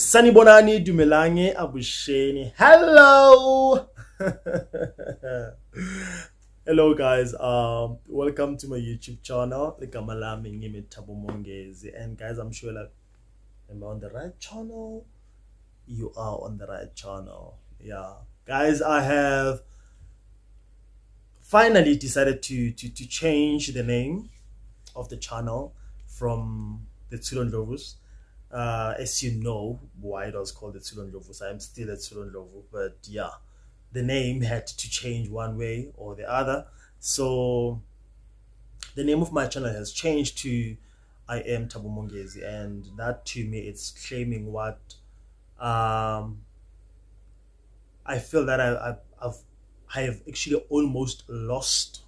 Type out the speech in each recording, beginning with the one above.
Sanibonani Dumelange Abusheni. Hello. Hello guys. Welcome to my YouTube channel. IamThaboMongezi. And guys, I'm sure like am I on the right channel? You are on the right channel. Yeah. Guys, I have finally decided to change the name of the channel from the Tsulondlovus. As you know why it was called the Tsulondlovus. I'm still at Tsulondlovu, but yeah, the name had to change one way or the other. So the name of my channel has changed to IamThaboMongezi, and that to me it's claiming what I feel that I have actually almost lost,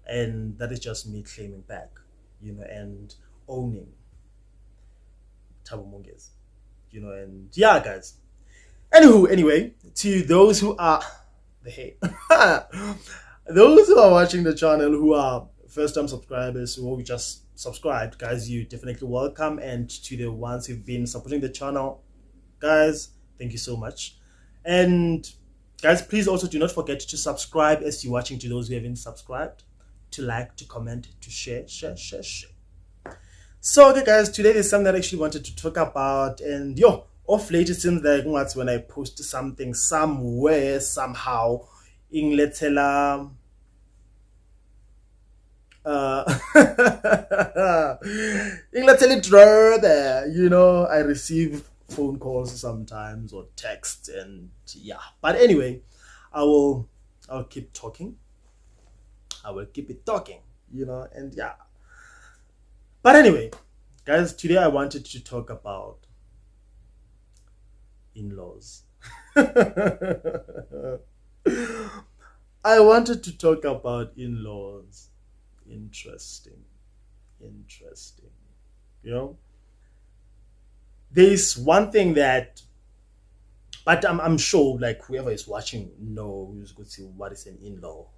and that is just me claiming back, and owning ThaboMongezi, and yeah, guys. Anyway, to those who are those who are watching the channel who are first-time subscribers who just subscribed, guys, you definitely welcome. And to the ones who've been supporting the channel, guys, thank you so much. And guys, please also do not forget to subscribe as you're watching. To those who haven't subscribed, to like, to comment, to share. So okay guys, today there's something that I actually wanted to talk about, and off late it seems like when I post something somewhere somehow in letela in letela draw there, I receive phone calls sometimes or text, and yeah, but anyway, I'll keep talking. I will keep it talking, and yeah. But anyway, guys, today I wanted to talk about in-laws. I wanted to talk about in-laws. Interesting. There's one thing that, but I'm sure like whoever is watching knows what is an in-law,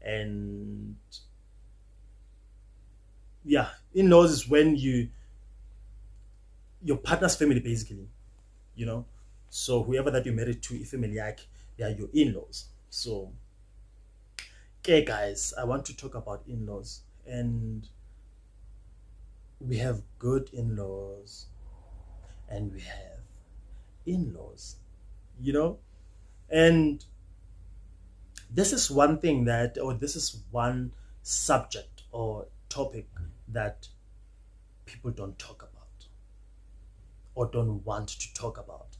and yeah, in-laws is when your partner's family basically, so whoever that you're married to, family like, they are your in-laws. So okay guys, I want to talk about in-laws, and we have good in-laws and we have in-laws, and this is one thing that, or this is one subject or topic that people don't talk about or don't want to talk about.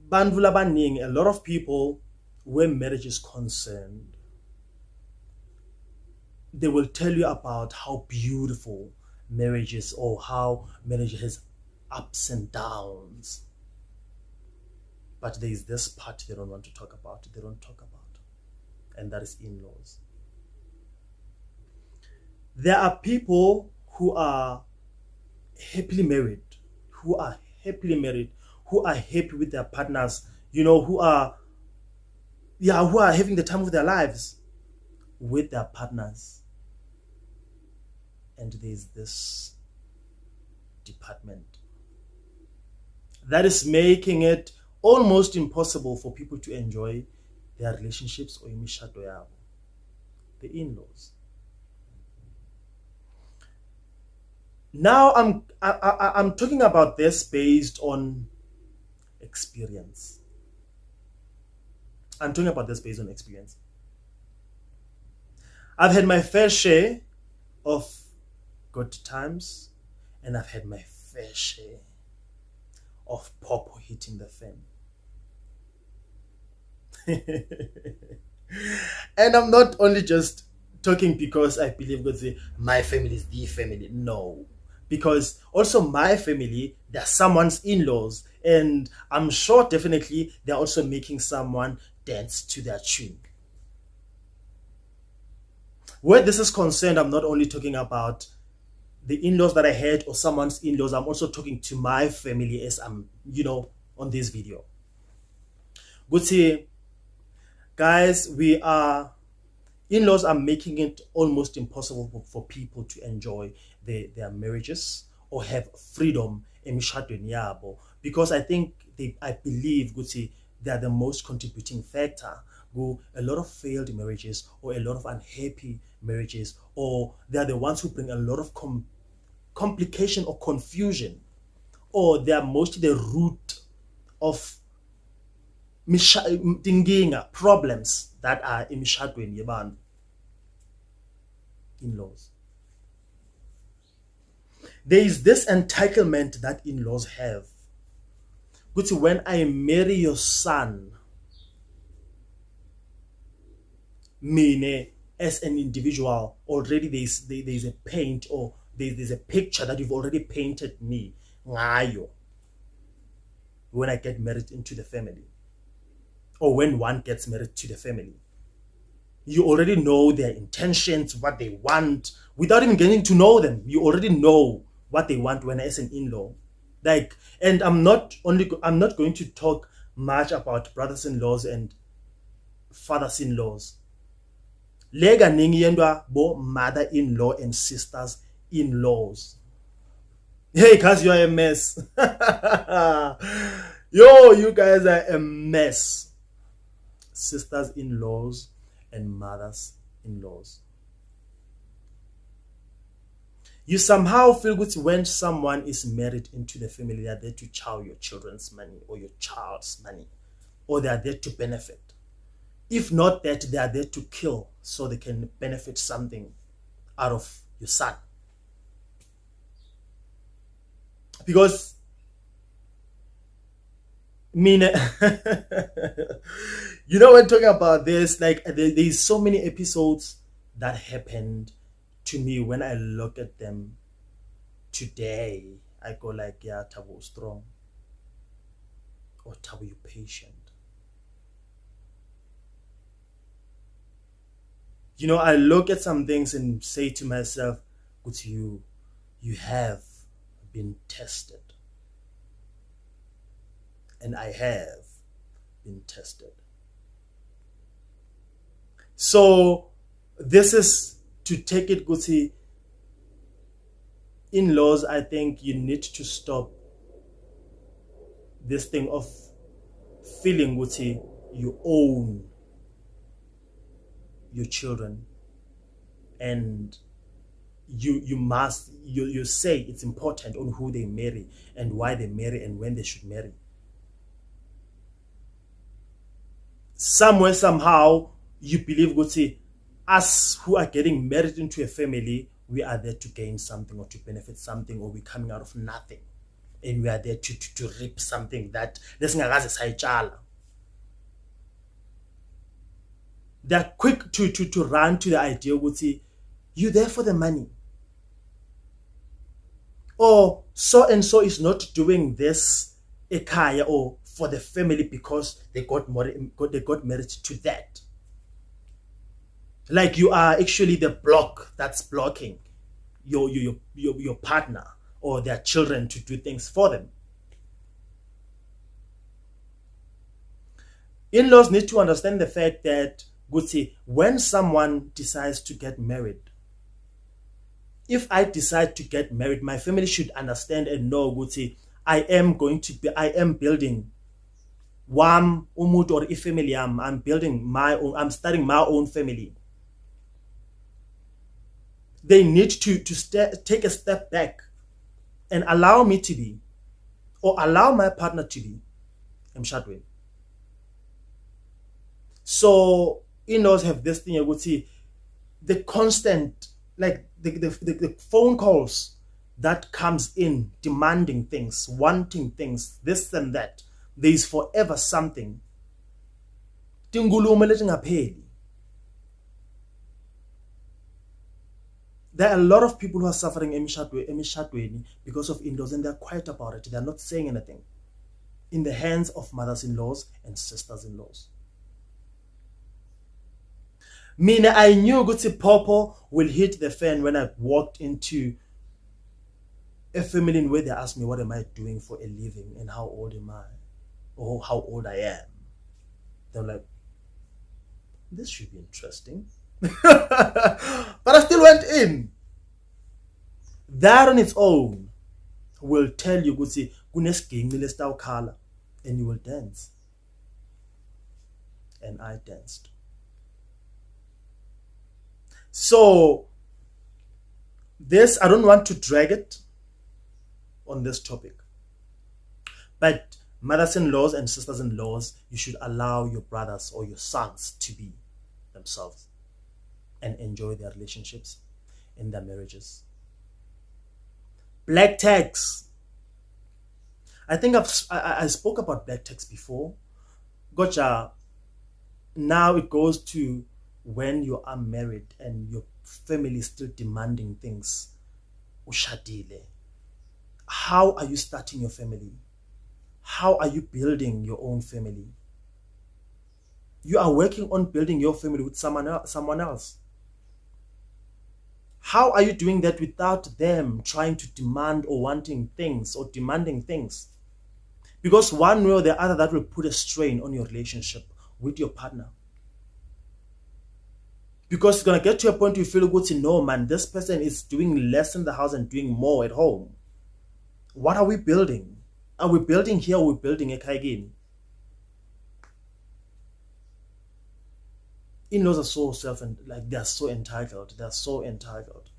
Bandvula Baning, a lot of people, when marriage is concerned, they will tell you about how beautiful marriage is, or how marriage has ups and downs. But there is this part they don't want to talk about, and that is in-laws. There are people who are happily married, who are happy with their partners, who are having the time of their lives with their partners. And there's this department that is making it almost impossible for people to enjoy their relationships or imishado yabo, the in-laws. Now I'm talking about this based on experience. I've had my fair share of good times, and I've had my fair share of popo hitting the fan. And I'm not only just talking because I believe God say my family is the family. No. Because also my family, they're someone's in-laws, and I'm sure definitely they're also making someone dance to their tune. Where this is concerned, I'm not only talking about the in-laws that I had or someone's in-laws, I'm also talking to my family as I'm, on this video. Good see, guys, in-laws are making it almost impossible for people to enjoy their marriages or have freedom emishadweni yabo, because I believe ukuthi they are the most contributing factor go a lot of failed marriages or a lot of unhappy marriages, or they are the ones who bring a lot of complication or confusion, or they are mostly the root of problems that are emishadweni yabantu, in-laws. There is this entitlement that in-laws have. When I marry your son, meaning as an individual, already there's a paint, or there's a picture that you've already painted me ngayo when I get married into the family, or when one gets married to the family. You already know their intentions, what they want, without even getting to know them. You already know what they want when as an in-law. And I'm not going to talk much about brothers-in-laws and fathers-in-laws. Lega ningi yendwa bo mother-in-law and sisters-in-laws. Hey guys, you are a mess. Yo, you guys are a mess. Sisters-in-laws and mothers-in-laws. You somehow feel good when someone is married into the family. They are there to chow your children's money or your child's money, or they are there to benefit. If not that, they are there to kill so they can benefit something out of your son. Because when talking about this, there's so many episodes that happened to me. When I look at them today, I go yeah, Thabo strong, or Thabo you patient. I look at some things and say to myself, you have been tested. And I have been tested. So this is to take it, Guti. In-laws, I think you need to stop this thing of feeling, Guti, you own your children, and you say it's important on who they marry and why they marry and when they should marry. Somewhere, somehow, you believe, Guti, us who are getting married into a family, we are there to gain something or to benefit something, or we're coming out of nothing, and we are there to reap something that they're quick to run to the idea, Guti, you're there for the money, or so and so is not doing this ekaya or for the family because they got married to that. Like you are actually the block that's blocking your partner or their children to do things for them. In-laws need to understand the fact that, Guti, when someone decides to get married, if I decide to get married, my family should understand and know, Guti, I am building one umut or a family. I'm building my own, I'm starting my own family. They need to take a step back and allow me to be, or allow my partner to be, Mshadweni. So in-laws have this thing, you would see the constant, the phone calls that comes in demanding things, wanting things, this and that. There is forever something. There are a lot of people who are suffering emishadweni because of in-laws, and they're quiet about it. They're not saying anything. In the hands of mothers-in-laws and sisters-in-laws. I knew Guti Popo will hit the fan when I walked into a family in where they asked me, what am I doing for a living and how old am I? Or how old I am. They're like, this should be interesting. But I still went in. That on its own will tell you ukuthi kunesigingci lesitawukhala, and you will dance. And I danced. So this, I don't want to drag it on this topic, but mothers-in-laws and sisters-in-laws, you should allow your brothers or your sons to be themselves and enjoy their relationships and their marriages. Black tags. I think I spoke about black tags before. Gotcha. Now it goes to when you are married and your family is still demanding things. Ushadile. How are you starting your family? How are you building your own family? You are working on building your family with someone else. How are you doing that without them trying to demand or wanting things or demanding things? Because one way or the other, that will put a strain on your relationship with your partner. Because it's going to get to a point where you feel good to know, man, this person is doing less in the house and doing more at home. What are we building? Are we building here or are we building a kaigin? In-laws are so they're so entitled. They're so entitled.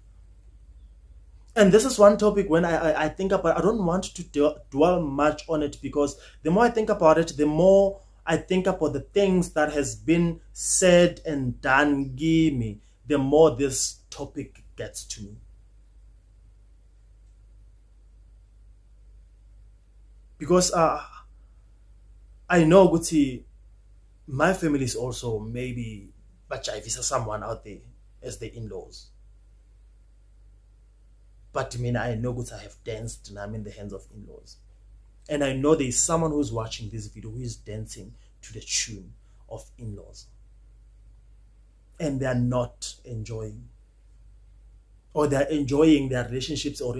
And this is one topic when I think about, I don't want to dwell much on it, because the more I think about it, the more I think about the things that has been said and done, gimme, the more this topic gets to me. Because I know Guti, my family is also maybe bachayivisa someone out there as the in-laws. But I mean, I know Guti, I have danced and I'm in the hands of in-laws. And I know there is someone who's watching this video who is dancing to the tune of in-laws. And they are not enjoying. Or they are enjoying their relationships or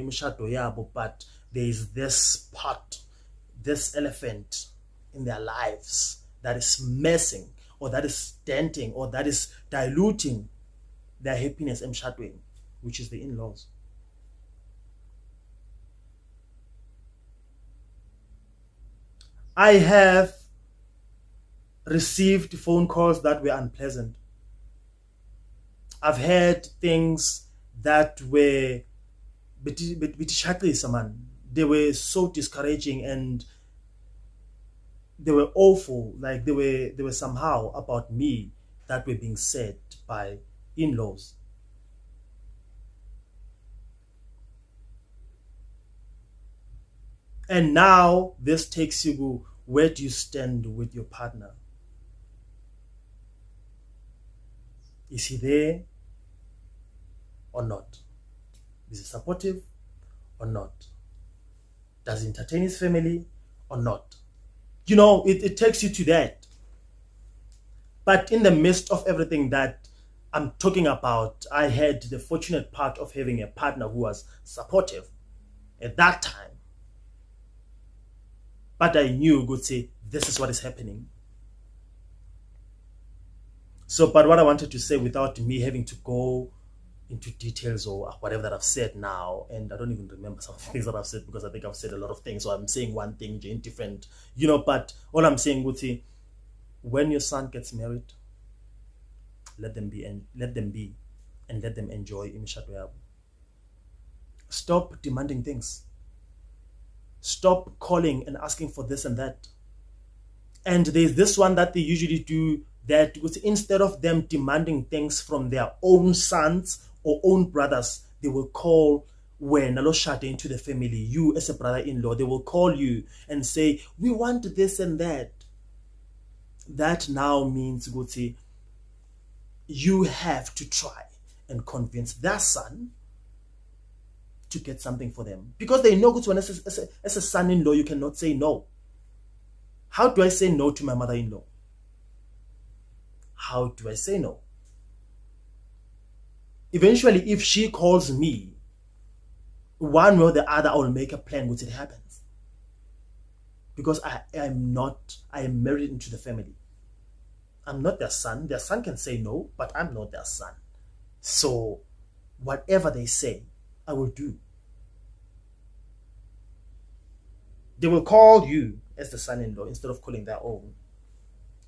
but there is this part, this elephant in their lives that is messing, or that is denting, or that is diluting their happiness emshadweni, which is the in-laws. I have received phone calls that were unpleasant. I've heard things that were they were so discouraging and they were awful. Like they were somehow about me that were being said by in-laws. And now this takes you, where do you stand with your partner? Is he there or not? Is he supportive or not? Does he entertain his family or not? You know, it takes you to that. But in the midst of everything that I'm talking about, I had the fortunate part of having a partner who was supportive at that time. But I knew, good say, this is what is happening. So, but what I wanted to say, without me having to go into details or whatever that I've said now, and I don't even remember some things that I've said because I think I've said a lot of things, so I'm saying one thing in different, you know, but all I'm saying, good say, when your son gets married, let them be and let them enjoy imishado yabo. Stop demanding things. Stop calling and asking for this and that. And there's this one that they usually do, that instead of them demanding things from their own sons or own brothers, they will call, when Aloshate into the family, you as a brother-in-law, they will call you and say, we want this and that. That now means, Guti, you have to try and convince their son to get something for them. Because they know, Guti, as a son-in-law, you cannot say no. How do I say no to my mother-in-law? How do I say no? Eventually, if she calls me, one way or the other, I will make a plan which it happens. Because I am married into the family. I'm not their son. Their son can say no, but I'm not their son. So whatever they say, I will do. They will call you as the son-in-law instead of calling their own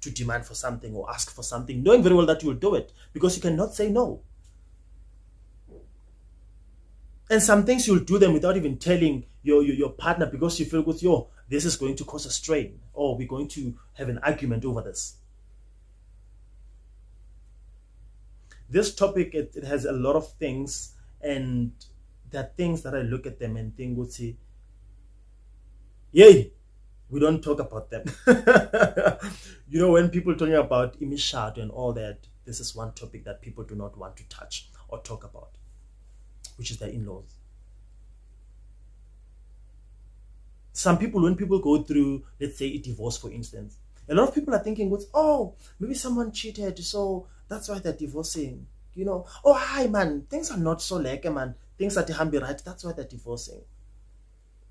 to demand for something or ask for something, knowing very well that you will do it because you cannot say no. And some things you'll do them without even telling your partner because you feel good, this is going to cause a strain or we're going to have an argument over this. This topic, it has a lot of things, and there are things that I look at them and think, yay, we don't talk about them. When people talking about imishado and all that, this is one topic that people do not want to touch or talk about, which is their in-laws. Some people, when people go through, let's say, a divorce, for instance, a lot of people are thinking, maybe someone cheated, so that's why they're divorcing. Hi, man, things are not so like, man. Things are right, that's why they're divorcing.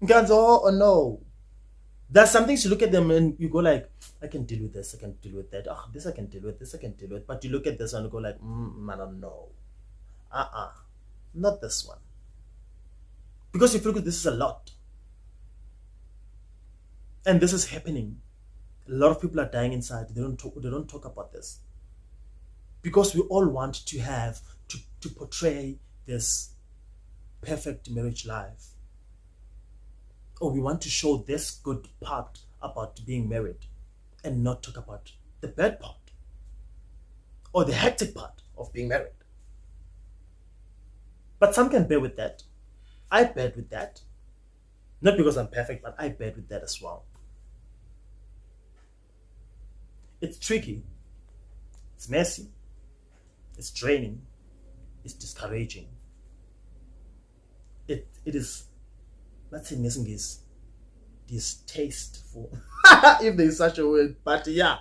Oh, no. There's some things you look at them and you go like, I can deal with this, I can deal with that. This I can deal with, this I can deal with. But you look at this one and go like, I don't know. Not this one. Because you feel like this is a lot. And this is happening. A lot of people are dying inside. They don't talk about this. Because we all want to have, to portray this perfect marriage life. Or we want to show this good part about being married and not talk about the bad part or the hectic part of being married. But some can bear with that. I bear with that. Not because I'm perfect, but I bear with that as well. It's tricky. It's messy. It's draining. It's discouraging. It is, let's say, distasteful, if there is such a word. But yeah,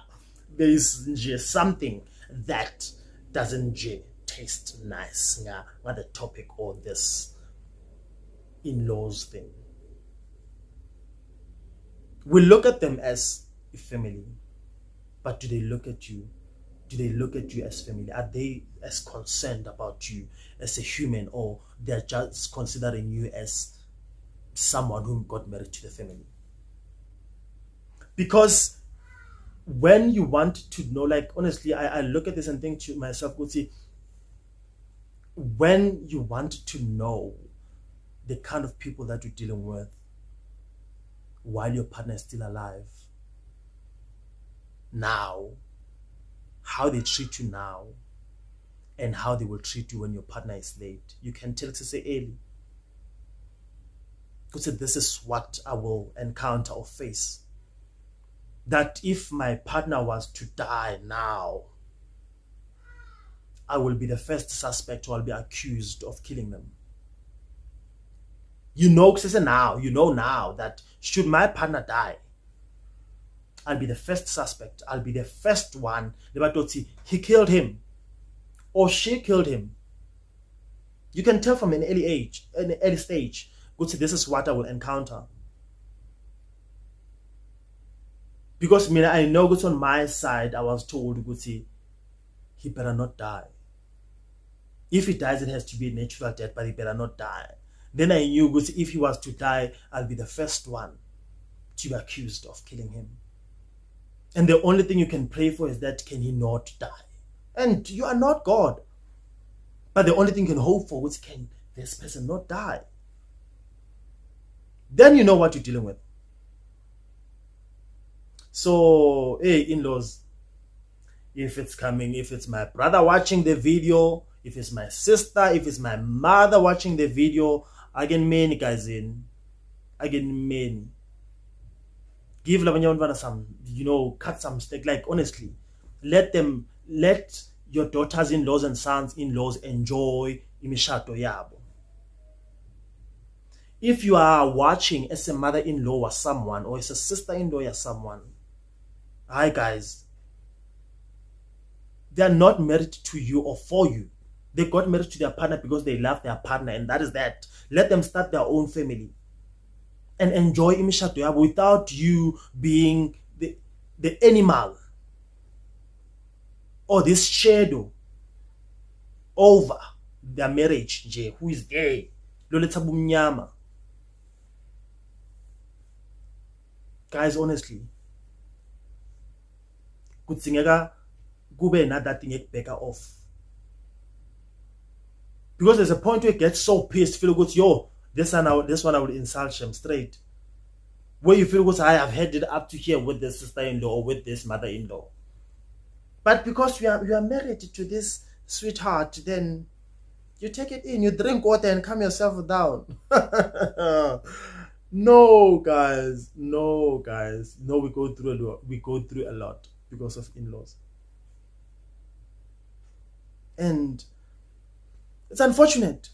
there is just something that doesn't taste nice. Not the topic or this in-laws thing. We look at them as a family, but do they look at you? Do they look at you as family? Are they as concerned about you as a human, or they're just considering you as someone who got married to the family? Because when you want to know, like, honestly, I look at this and think to myself, when you want to know the kind of people that you're dealing with while your partner is still alive, now, how they treat you now, and how they will treat you when your partner is late, you can tell to say early. Because this is what I will encounter or face. That if my partner was to die now, I will be the first suspect or I'll be accused of killing them. Now that should my partner die, I'll be the first suspect. I'll be the first one. He killed him or she killed him. You can tell from an early stage. This is what I will encounter. Because I know on my side, I was told he better not die. If he dies, it has to be a natural death, but he better not die. Then I knew if he was to die, I'll be the first one to be accused of killing him. And the only thing you can pray for is that can he not die? And you are not God. But the only thing you can hope for is can this person not die? Then you know what you're dealing with. So, hey, in-laws, if it's coming, if it's my brother watching the video, if it's my sister, if it's my mother watching the video, again, many guys in. Again, many. Give some, cut some steak. Like, honestly, let your daughters-in-laws and sons-in-laws enjoy imishado yabo. If you are watching as a mother-in-law or someone, or as a sister-in-law or someone, hi guys, they are not married to you or for you. They got married to their partner because they love their partner, and that is that. Let them start their own family and enjoy imishado yabo without you being the animal or this shadow over their marriage. Who is there? Lo letsa bumnyama. Guys, honestly, kudzingeka kube another thing ekubheka off. Because there's a point where you get so pissed, feel good, yo, this one I would insult him straight. Where you feel good, I have had it up to here with this sister-in-law or with this mother-in-law. But because you are married to this sweetheart, then you take it in, you drink water and calm yourself down. No, guys. No, we go through a lot. We go through a lot because of in-laws. And it's unfortunate.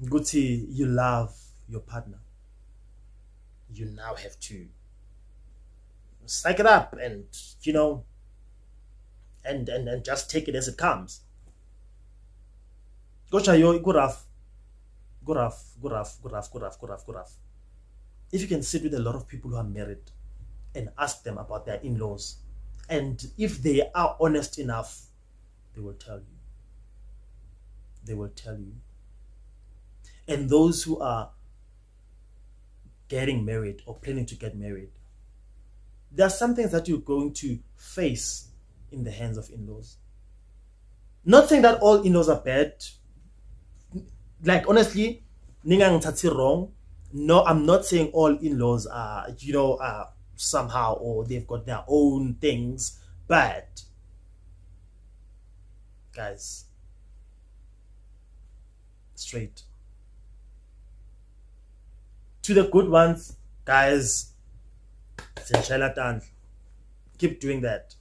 Guti, you love your partner. You now have to psych it up and, and just take it as it comes. Gocha, yo, go rough. If you can sit with a lot of people who are married and ask them about their in-laws, and if they are honest enough, they will tell you. And those who are getting married or planning to get married, there are some things that you're going to face in the hands of in-laws. Not saying that all in-laws are bad. Like, honestly, ningang tati wrong. No, I'm not saying all in-laws are, somehow, or they've got their own things. But, guys, straight. To the good ones, guys, keep doing that.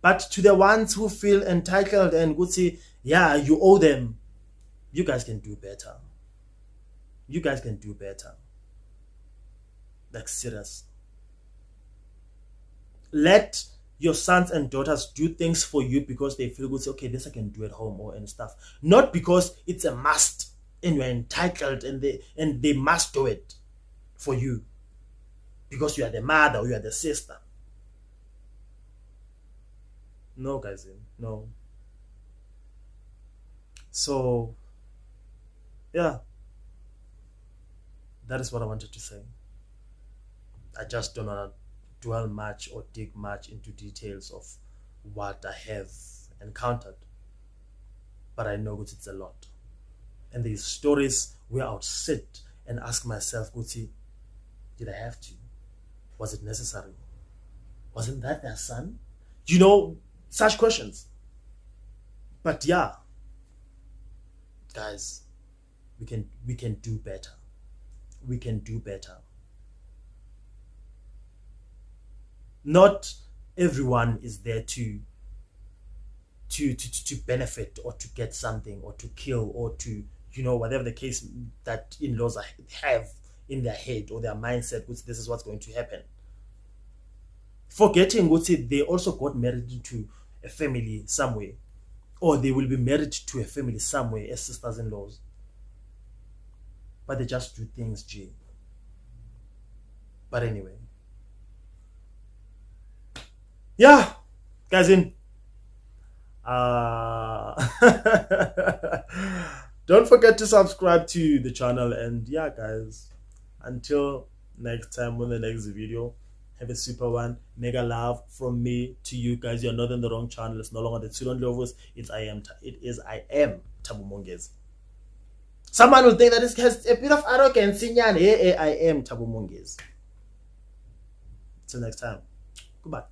But to the ones who feel entitled and would say, yeah, you owe them, you guys can do better. Like, serious. Let your sons and daughters do things for you because they feel good. Say, okay, this I can do at home or and stuff. Not because it's a must and you're entitled and they must do it for you because you are the mother or you are the sister. No, guys, no. So, yeah, that is what I wanted to say. I just don't want to dwell much or dig much into details of what I have encountered. But I know it's a lot. And these stories where I would sit and ask myself, Guti, did I have to? Was it necessary? Wasn't that their son? Such questions. But yeah, guys, we can do better. We can do better. Not everyone is there to benefit or to get something or to kill or to, whatever the case that in-laws have in their head or their mindset, which this is what's going to happen. Forgetting what they also got married into a family somewhere, or they will be married to a family somewhere as sisters-in-laws. But they just do things, G. But anyway. Yeah, guys, don't forget to subscribe to the channel. And yeah, guys, until next time on the next video, have a super one. Mega love from me to you guys. You're not in the wrong channel. It's no longer the Children Lovers. It is I am IamThaboMongezi. Someone will think that this has a bit of arrogance. Hey, I am IamThaboMongezi. Till next time. Goodbye.